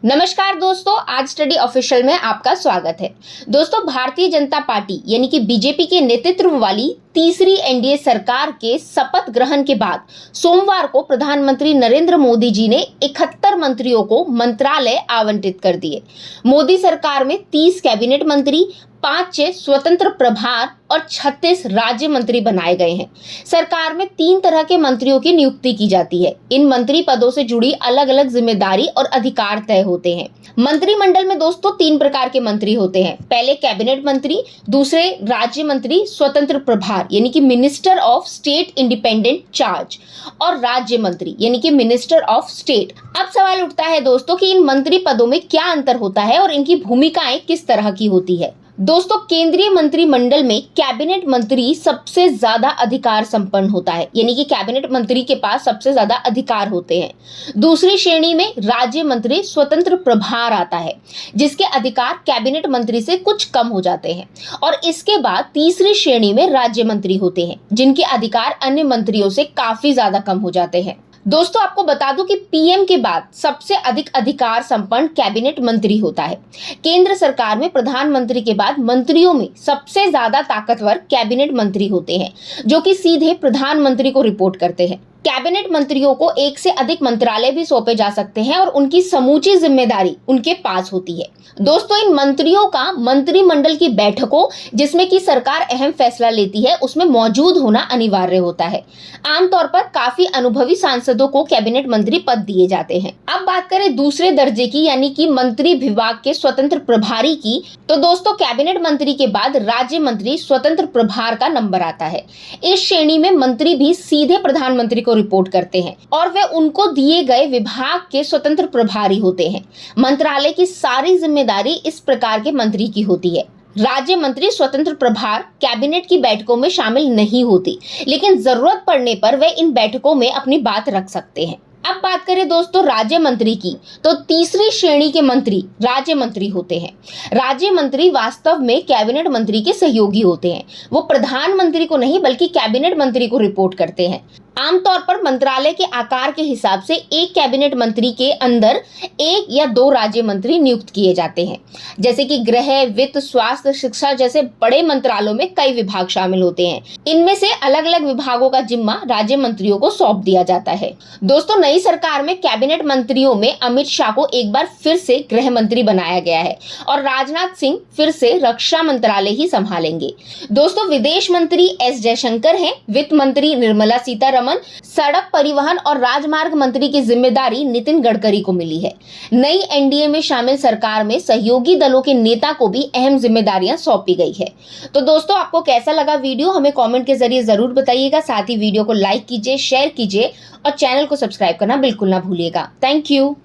नमस्कार दोस्तों, आज स्टडी ऑफिशियल में आपका स्वागत है। दोस्तों, भारतीय जनता पार्टी यानी कि बीजेपी के नेतृत्व वाली तीसरी एनडीए सरकार के शपथ ग्रहण के बाद सोमवार को प्रधानमंत्री नरेंद्र मोदी जी ने 71 मंत्रियों को मंत्रालय आवंटित कर दिए। मोदी सरकार में 30 कैबिनेट मंत्री, 5 स्वतंत्र प्रभार और 36 राज्य मंत्री बनाए गए हैं। सरकार में 3 तरह के मंत्रियों की नियुक्ति की जाती है। इन मंत्री पदों से जुड़ी अलग अलग जिम्मेदारी और अधिकार तय होते हैं। मंत्रिमंडल में दोस्तों 3 प्रकार के मंत्री होते हैं। पहले कैबिनेट मंत्री, दूसरे राज्य मंत्री स्वतंत्र प्रभार यानी कि minister of state independent charge, और राज्य मंत्री यानी कि मिनिस्टर ऑफ स्टेट। अब सवाल उठता है दोस्तों कि इन मंत्री पदों में क्या अंतर होता है और इनकी भूमिकाएं किस तरह की होती है। दोस्तों, केंद्रीय मंत्रिमंडल में कैबिनेट मंत्री सबसे ज्यादा अधिकार संपन्न होता है, यानी कि कैबिनेट मंत्री के पास सबसे ज्यादा अधिकार होते हैं। दूसरी श्रेणी में राज्य मंत्री स्वतंत्र प्रभार आता है, जिसके अधिकार कैबिनेट मंत्री से कुछ कम हो जाते हैं। और इसके बाद तीसरी श्रेणी में राज्य मंत्री होते हैं, जिनके अधिकार अन्य मंत्रियों से काफी ज्यादा कम हो जाते हैं। दोस्तों, आपको बता दूं कि पीएम के बाद सबसे अधिक अधिकार संपन्न कैबिनेट मंत्री होता है। केंद्र सरकार में प्रधानमंत्री के बाद मंत्रियों में सबसे ज्यादा ताकतवर कैबिनेट मंत्री होते हैं, जो कि सीधे प्रधानमंत्री को रिपोर्ट करते हैं। कैबिनेट मंत्रियों को एक से अधिक मंत्रालय भी सौंपे जा सकते हैं और उनकी समूची जिम्मेदारी उनके पास होती है। दोस्तों, इन मंत्रियों का मंत्रिमंडल की बैठकों, जिसमें कि सरकार अहम फैसला लेती है, उसमें मौजूद होना अनिवार्य होता है। आमतौर पर काफी अनुभवी सांसदों को कैबिनेट मंत्री पद दिए जाते हैं। अब बात करें दूसरे दर्जे की यानी कि मंत्री विभाग के स्वतंत्र प्रभारी की, तो दोस्तों कैबिनेट मंत्री के बाद राज्य मंत्री स्वतंत्र प्रभार का नंबर आता है। इस श्रेणी में मंत्री भी सीधे प्रधानमंत्री को रिपोर्ट करते हैं और वे उनको दिए गए विभाग के स्वतंत्र प्रभारी होते हैं। मंत्रालय की सारी जिम्मेदारी इस प्रकार के मंत्री की होती है। राज्य मंत्री स्वतंत्र प्रभार कैबिनेट की बैठकों में शामिल नहीं होती, लेकिन जरूरत पड़ने पर वे इन बैठकों में अपनी बात रख सकते हैं। अब बात करें दोस्तों राज्य मंत्री की, तो तीसरी श्रेणी के मंत्री राज्य मंत्री होते हैं। राज्य मंत्री वास्तव में कैबिनेट मंत्री के सहयोगी होते हैं। वो प्रधानमंत्री को नहीं बल्कि कैबिनेट मंत्री को रिपोर्ट करते हैं। आमतौर पर मंत्रालय के आकार के हिसाब से एक कैबिनेट मंत्री के अंदर 1 या 2 राज्य मंत्री नियुक्त किए जाते हैं। जैसे कि गृह, वित्त, स्वास्थ्य, शिक्षा जैसे बड़े मंत्रालयों में कई विभाग शामिल होते हैं। इनमें से अलग अलग विभागों का जिम्मा राज्य मंत्रियों को सौंप दिया जाता है। दोस्तों, नई सरकार में कैबिनेट मंत्रियों में अमित शाह को एक बार फिर से गृह मंत्री बनाया गया है और राजनाथ सिंह फिर से रक्षा मंत्रालय ही संभालेंगे। दोस्तों, विदेश मंत्री एस जयशंकर हैं। वित्त मंत्री निर्मला सीतारमण, सड़क परिवहन और राजमार्ग मंत्री की जिम्मेदारी नितिन गडकरी को मिली है। नई एनडीए में शामिल सरकार में सहयोगी दलों के नेता को भी अहम जिम्मेदारियां सौंपी गई है। तो दोस्तों, आपको कैसा लगा वीडियो, हमें कमेंट के जरिए जरूर बताइएगा। साथ ही वीडियो को लाइक कीजिए, शेयर कीजिए और चैनल को सब्सक्राइब करना बिल्कुल ना भूलिएगा। Thank you.